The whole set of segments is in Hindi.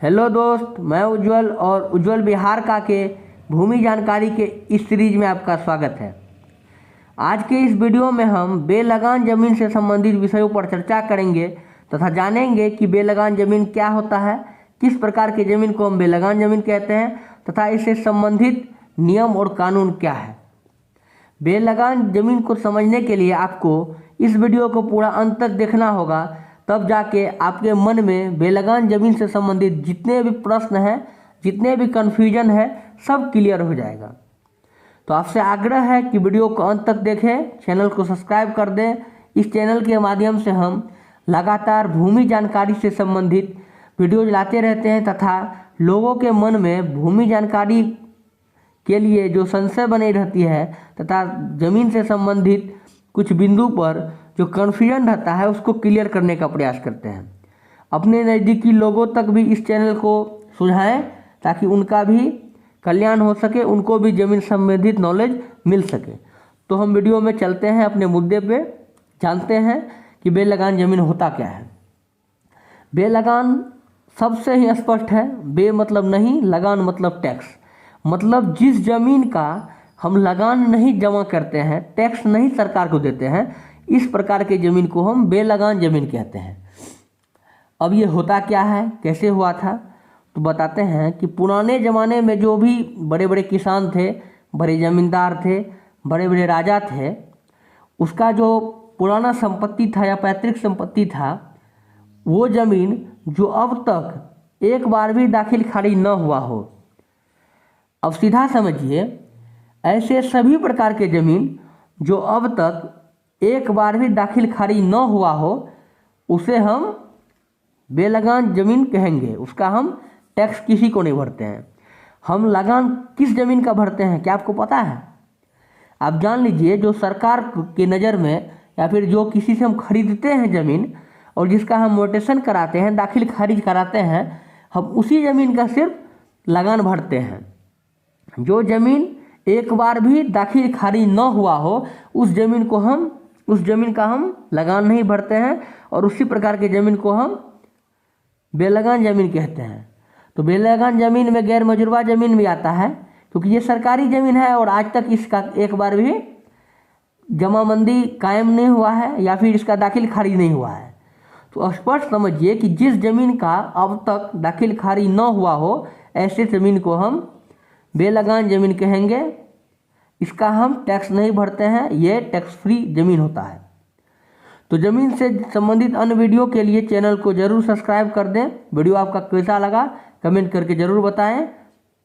हेलो दोस्त, मैं उज्जवल और उज्जवल बिहार का के भूमि जानकारी के इस सीरीज में आपका स्वागत है। आज के इस वीडियो में हम बेलगान ज़मीन से संबंधित विषयों पर चर्चा करेंगे तथा जानेंगे कि बेलगान ज़मीन क्या होता है, किस प्रकार की ज़मीन को हम बेलगान ज़मीन कहते हैं तथा इससे संबंधित नियम और कानून क्या है। बेलगान ज़मीन को समझने के लिए आपको इस वीडियो को पूरा अंत तक देखना होगा, तब जाके आपके मन में बेलगान ज़मीन से संबंधित जितने भी प्रश्न हैं, जितने भी कन्फ्यूजन है, सब क्लियर हो जाएगा। तो आपसे आग्रह है कि वीडियो को अंत तक देखें, चैनल को सब्सक्राइब कर दें। इस चैनल के माध्यम से हम लगातार भूमि जानकारी से संबंधित वीडियो लाते रहते हैं तथा लोगों के मन में भूमि जानकारी के लिए जो संशय बनी रहती है तथा ज़मीन से संबंधित कुछ बिंदु पर जो कन्फ्यूजन रहता है उसको क्लियर करने का प्रयास करते हैं। अपने नज़दीकी लोगों तक भी इस चैनल को सुझाएं ताकि उनका भी कल्याण हो सके, उनको भी ज़मीन संबंधित नॉलेज मिल सके। तो हम वीडियो में चलते हैं, अपने मुद्दे पे जानते हैं कि बेलगान ज़मीन होता क्या है। बेलगान सबसे ही स्पष्ट है। बे मतलब नहीं, लगान मतलब टैक्स। मतलब जिस ज़मीन का हम लगान नहीं जमा करते हैं, टैक्स नहीं सरकार को देते हैं, इस प्रकार के ज़मीन को हम बेलगान ज़मीन कहते हैं। अब ये होता क्या है, कैसे हुआ था, तो बताते हैं कि पुराने ज़माने में जो भी बड़े बड़े किसान थे, बड़े ज़मींदार थे, बड़े बड़े राजा थे, उसका जो पुराना संपत्ति था या पैतृक संपत्ति था, वो ज़मीन जो अब तक एक बार भी दाखिल खारिज न हुआ हो। अब सीधा समझिए, ऐसे सभी प्रकार के ज़मीन जो अब तक एक बार भी दाखिल खारिज न हुआ हो, उसे हम बेलगान ज़मीन कहेंगे। उसका हम टैक्स किसी को नहीं भरते हैं। हम लगान किस ज़मीन का भरते हैं, क्या आपको पता है? आप जान लीजिए, जो सरकार की नज़र में या फिर जो किसी से हम खरीदते हैं ज़मीन और जिसका हम म्यूटेशन कराते हैं, दाखिल खारिज कराते हैं, हम उसी ज़मीन का सिर्फ लगान भरते हैं। जो ज़मीन एक बार भी दाखिल खारिज न हुआ हो, उस ज़मीन का हम लगान नहीं भरते हैं और उसी प्रकार के ज़मीन को हम बेलगान ज़मीन कहते हैं। तो बेलगान ज़मीन में गैर मजरूबा ज़मीन भी आता है, क्योंकि ये सरकारी ज़मीन है और आज तक इसका एक बार भी जमाबंदी कायम नहीं हुआ है या फिर इसका दाखिल खारिज नहीं हुआ है। तो स्पष्ट समझिए कि जिस ज़मीन का अब तक दाखिल खारिज न हुआ हो, ऐसे ज़मीन को हम बेलगान ज़मीन कहेंगे। इसका हम टैक्स नहीं भरते हैं, ये टैक्स फ्री ज़मीन होता है। तो ज़मीन से संबंधित अन्य वीडियो के लिए चैनल को ज़रूर सब्सक्राइब कर दें। वीडियो आपका कैसा लगा कमेंट करके ज़रूर बताएं।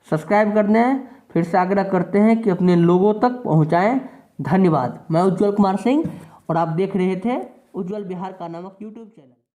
सब्सक्राइब कर दें। फिर से आग्रह करते हैं कि अपने लोगों तक पहुंचाएं। धन्यवाद। मैं उज्जवल कुमार सिंह और आप देख रहे थे उज्जवल बिहार का नामक यूट्यूब चैनल।